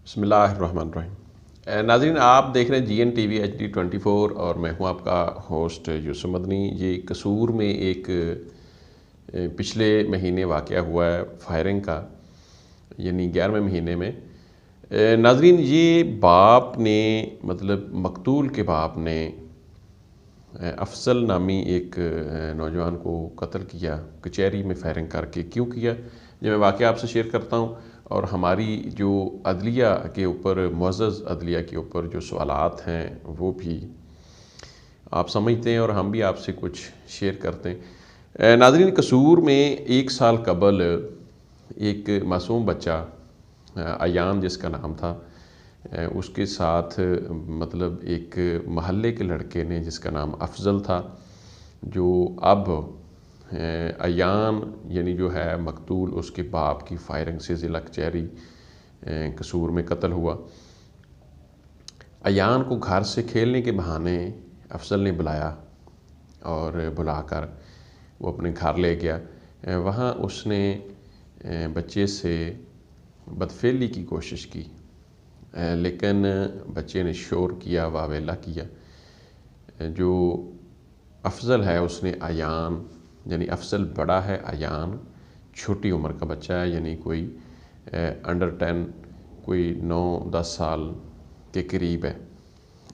بسم اللہ الرحمن الرحیم۔ ناظرین، آپ دیکھ رہے ہیں جی این ٹی وی HD24 اور میں ہوں آپ کا ہوسٹ یوسف مدنی۔ یہ قصور میں ایک پچھلے مہینے واقعہ ہوا ہے فائرنگ کا، یعنی 11ویں مہینے میں۔ ناظرین، یہ باپ نے مقتول کے باپ نے افضل نامی ایک نوجوان کو قتل کیا کچہری میں فائرنگ کر کے۔ کیوں کیا، جو میں واقعہ آپ سے شیئر کرتا ہوں، اور ہماری جو عدلیہ کے اوپر، معزز عدلیہ کے اوپر جو سوالات ہیں وہ بھی آپ سمجھتے ہیں اور ہم بھی آپ سے کچھ شیئر کرتے ہیں۔ ناظرین، قصور میں 1 سال قبل ایک معصوم بچہ ایان جس کا نام تھا، اس کے ساتھ ایک محلے کے لڑکے نے جس کا نام افضل تھا، جو اب ایان یعنی جو ہے مقتول، اس کے باپ کی فائرنگ سے ضلع کچہری قصور میں قتل ہوا۔ ایان کو گھر سے کھیلنے کے بہانے افضل نے بلایا اور بلا کر وہ اپنے گھر لے گیا۔ وہاں اس نے بچے سے بدفعلی کی کوشش کی، لیکن بچے نے شور کیا، واویلا کیا۔ جو افضل ہے اس نے ایان، یعنی افضل بڑا ہے، ایان چھوٹی عمر کا بچہ ہے، یعنی کوئی انڈر 10، کوئی 9-10 سال کے قریب ہے،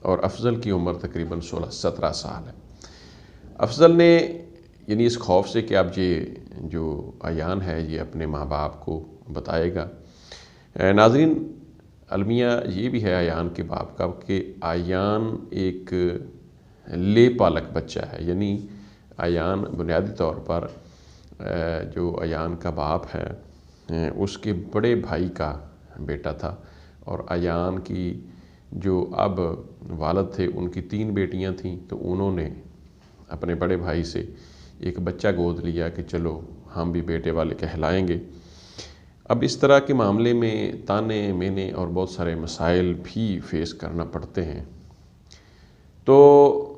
اور افضل کی عمر تقریباً 16-17 سال ہے۔ افضل نے یعنی اس خوف سے کہ اب یہ جو ایان ہے یہ اپنے ماں باپ کو بتائے گا۔ ناظرین، المیہ یہ بھی ہے ایان کے باپ کا کہ ایان ایک لے پالک بچہ ہے، یعنی ایان بنیادی طور پر جو ایان کا باپ ہے اس کے بڑے بھائی کا بیٹا تھا، اور ایان کی جو اب والد تھے ان کی 3 بیٹیاں تھیں، تو انہوں نے اپنے بڑے بھائی سے ایک بچہ گود لیا کہ چلو ہم بھی بیٹے والے کہلائیں گے۔ اب اس طرح کے معاملے میں تانے مینے اور بہت سارے مسائل بھی فیس کرنا پڑتے ہیں۔ تو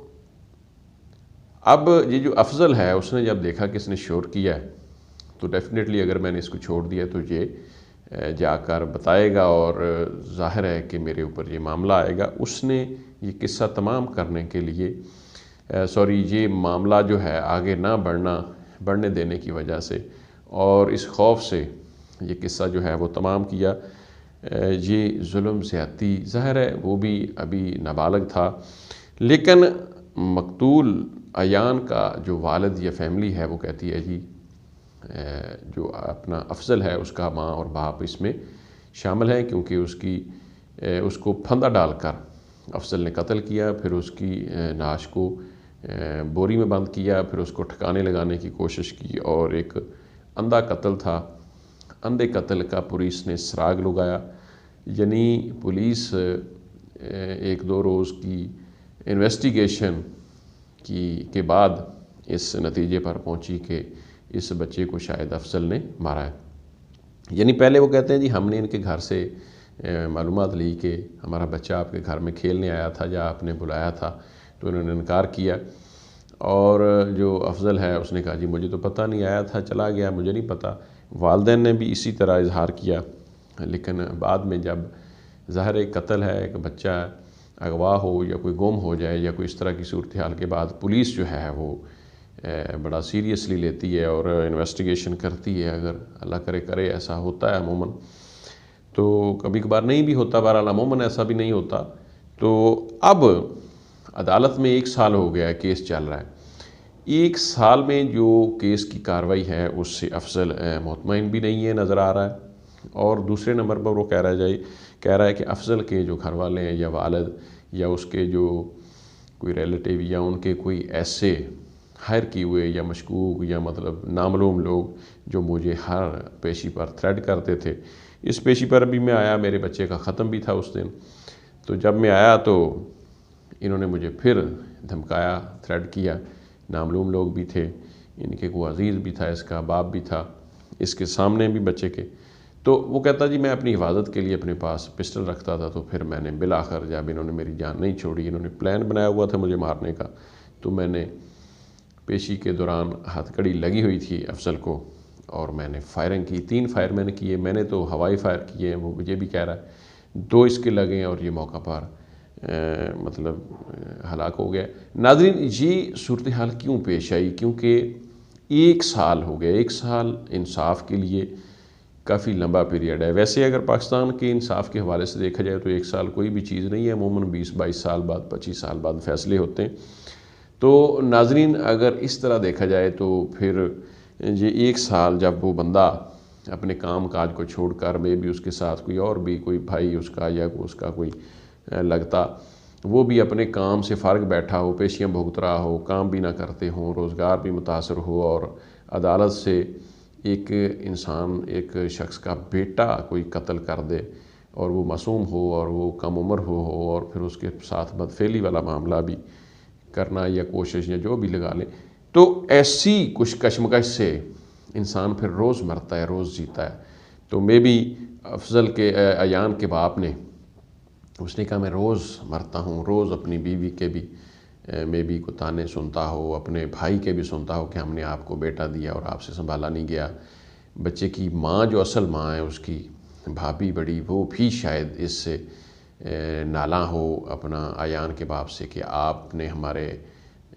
اب یہ جو افضل ہے اس نے جب دیکھا کہ اس نے شور کیا ہے، تو ڈیفینیٹلی اگر میں نے اس کو چھوڑ دیا تو یہ جا کر بتائے گا اور ظاہر ہے کہ میرے اوپر یہ معاملہ آئے گا۔ اس نے یہ قصہ تمام کرنے کے لیے یہ معاملہ جو ہے آگے نہ بڑھنے دینے کی وجہ سے اور اس خوف سے یہ قصہ جو ہے وہ تمام کیا۔ یہ ظلم زیادتی، ظاہر ہے وہ بھی ابھی نابالغ تھا، لیکن مقتول ایان کا جو والد یا فیملی ہے وہ کہتی ہے جی جو اپنا افضل ہے اس کا ماں اور باپ اس میں شامل ہیں، کیونکہ اس کو پھندا ڈال کر افضل نے قتل کیا، پھر اس کی نعش کو بوری میں بند کیا، پھر اس کو ٹھکانے لگانے کی کوشش کی، اور ایک اندھا قتل تھا۔ اندھے قتل کا پولیس نے سراغ لگایا، یعنی پولیس 1-2 روز کی انویسٹیگیشن کے بعد اس نتیجے پر پہنچی کہ اس بچے کو شاید افضل نے مارا ہے۔ یعنی پہلے وہ کہتے ہیں جی ہم نے ان کے گھر سے معلومات لی کہ ہمارا بچہ آپ کے گھر میں کھیلنے آیا تھا یا آپ نے بلایا تھا، تو انہوں نے انکار کیا، اور جو افضل ہے اس نے کہا جی مجھے تو پتہ نہیں، آیا تھا چلا گیا، مجھے نہیں پتہ۔ والدین نے بھی اسی طرح اظہار کیا، لیکن بعد میں جب ظاہر ایک قتل ہے، ایک بچہ اغوا ہو یا کوئی گم ہو جائے یا کوئی اس طرح کی صورتحال کے بعد پولیس جو ہے وہ بڑا سیریسلی لیتی ہے اور انویسٹیگیشن کرتی ہے۔ اگر اللہ کرے ایسا ہوتا ہے عموماً، تو کبھی کبھار نہیں بھی ہوتا، بہرحال عموماً ایسا بھی نہیں ہوتا۔ تو اب عدالت میں 1 سال ہو گیا ہے، کیس چل رہا ہے۔ 1 سال میں جو کیس کی کارروائی ہے اس سے افضل مطمئن بھی نہیں ہے، نظر آ رہا ہے، اور دوسرے نمبر پر وہ کہہ رہا ہے کہ افضل کے جو گھر والے ہیں یا والد یا اس کے جو کوئی ریلیٹیو یا ان کے کوئی ایسے ہائر کیے ہوئے یا مشکوک یا نامعلوم لوگ جو مجھے ہر پیشی پر تھریٹ کرتے تھے، اس پیشی پر بھی میں آیا، میرے بچے کا ختم بھی تھا اس دن، تو جب میں آیا تو انہوں نے مجھے پھر دھمکایا، تھریٹ کیا۔ نامعلوم لوگ بھی تھے، ان کے کوئی عزیز بھی تھا، اس کا باپ بھی تھا، اس کے سامنے بھی بچے کے۔ تو وہ کہتا جی میں اپنی حفاظت کے لیے اپنے پاس پسٹل رکھتا تھا، تو پھر میں نے بالآخر جب انہوں نے میری جان نہیں چھوڑی، انہوں نے پلان بنایا ہوا تھا مجھے مارنے کا، تو میں نے پیشی کے دوران ہتھ کڑی لگی ہوئی تھی افضل کو، اور میں نے فائرنگ کی، 3 فائر میں نے کیے، میں نے تو ہوائی فائر کیے ہیں، وہ مجھے بھی کہہ رہا ہے۔ 2 اس کے لگیں اور یہ موقع پر مطلب ہلاک ہو گیا۔ ناظرین یہ صورتحال کیوں پیش آئی؟ کیونکہ 1 سال ہو گیا، 1 سال انصاف کے لیے کافی لمبا پیریڈ ہے۔ ویسے اگر پاکستان کے انصاف کے حوالے سے دیکھا جائے تو 1 سال کوئی بھی چیز نہیں ہے، عموماً 20-22 سال بعد 25 سال بعد فیصلے ہوتے ہیں۔ تو ناظرین اگر اس طرح دیکھا جائے تو پھر یہ 1 سال جب وہ بندہ اپنے کام کاج کو چھوڑ کر بھی اس کے ساتھ کوئی اور بھی کوئی بھائی اس کا یا اس کا کوئی لگتا، وہ بھی اپنے کام سے فارغ بیٹھا ہو، پیشیاں بھگت رہا ہو، کام بھی نہ کرتے ہوں، روزگار بھی متاثر ہو، اور عدالت سے ایک انسان ایک شخص کا بیٹا کوئی قتل کر دے اور وہ معصوم ہو اور وہ کم عمر ہو اور پھر اس کے ساتھ بدفعلی والا معاملہ بھی کرنا یا کوشش یا جو بھی لگا لیں، تو ایسی کچھ کشمکش سے انسان پھر روز مرتا ہے، روز جیتا ہے۔ تو میں بھی افضل کے ایان کے باپ نے اس نے کہا میں روز مرتا ہوں، روز اپنی بیوی کے بھی میں بھی کو تانے سنتا ہو، اپنے بھائی کے بھی سنتا ہو کہ ہم نے آپ کو بیٹا دیا اور آپ سے سنبھالا نہیں گیا۔ بچے کی ماں جو اصل ماں ہے اس کی بھابھی بڑی، وہ بھی شاید اس سے نالاں ہو اپنا ایان کے باپ سے کہ آپ نے ہمارے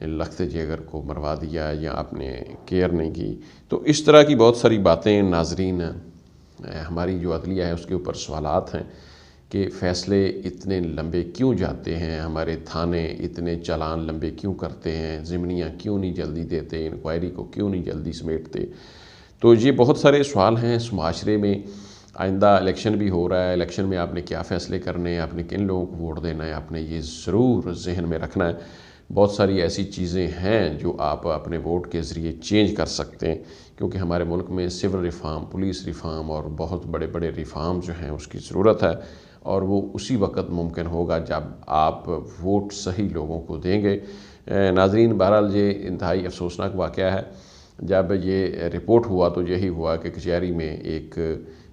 لخت جگر کو مروا دیا یا آپ نے کیئر نہیں کی۔ تو اس طرح کی بہت ساری باتیں ناظرین ہماری جو عدلیہ ہے اس کے اوپر سوالات ہیں کہ فیصلے اتنے لمبے کیوں جاتے ہیں، ہمارے تھانے اتنے چالان لمبے کیوں کرتے ہیں، ضمنیاں کیوں نہیں جلدی دیتے، انکوائری کو کیوں نہیں جلدی سمیٹتے۔ تو یہ بہت سارے سوال ہیں اس معاشرے میں۔ آئندہ الیکشن بھی ہو رہا ہے، الیکشن میں آپ نے کیا فیصلے کرنے ہیں، آپ نے کن لوگوں کو ووٹ دینا ہے، آپ نے یہ ضرور ذہن میں رکھنا ہے۔ بہت ساری ایسی چیزیں ہیں جو آپ اپنے ووٹ کے ذریعے چینج کر سکتے ہیں، کیونکہ ہمارے ملک میں سول ریفارم، پولیس ریفارم اور بہت بڑے بڑے ریفارم جو ہیں اس کی ضرورت ہے، اور وہ اسی وقت ممکن ہوگا جب آپ ووٹ صحیح لوگوں کو دیں گے۔ ناظرین بہرحال یہ انتہائی افسوسناک واقعہ ہے۔ جب یہ رپورٹ ہوا تو یہی ہوا کہ کچہری میں ایک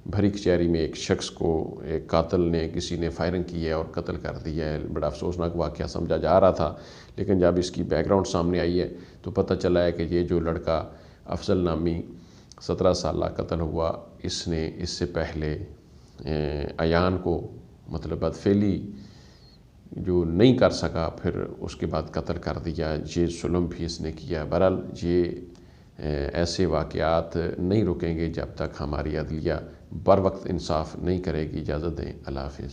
بھری کچہری میں ایک شخص کو ایک قاتل نے کسی نے فائرنگ کی ہے اور قتل کر دیا ہے۔ بڑا افسوسناک واقعہ سمجھا جا رہا تھا، لیکن جب اس کی بیک گراؤنڈ سامنے آئی ہے تو پتہ چلا ہے کہ یہ جو لڑکا افضل نامی 17 سالہ قتل ہوا، اس نے اس سے پہلے ایان کو مطلب بدفعلی جو نہیں کر سکا پھر اس کے بعد قتل کر دیا، یہ ظلم بھی اس نے کیا۔ بہرحال یہ ایسے واقعات نہیں رکیں گے جب تک ہماری عدلیہ بر وقت انصاف نہیں کرے گی۔ اجازت دیں، اللہ حافظ۔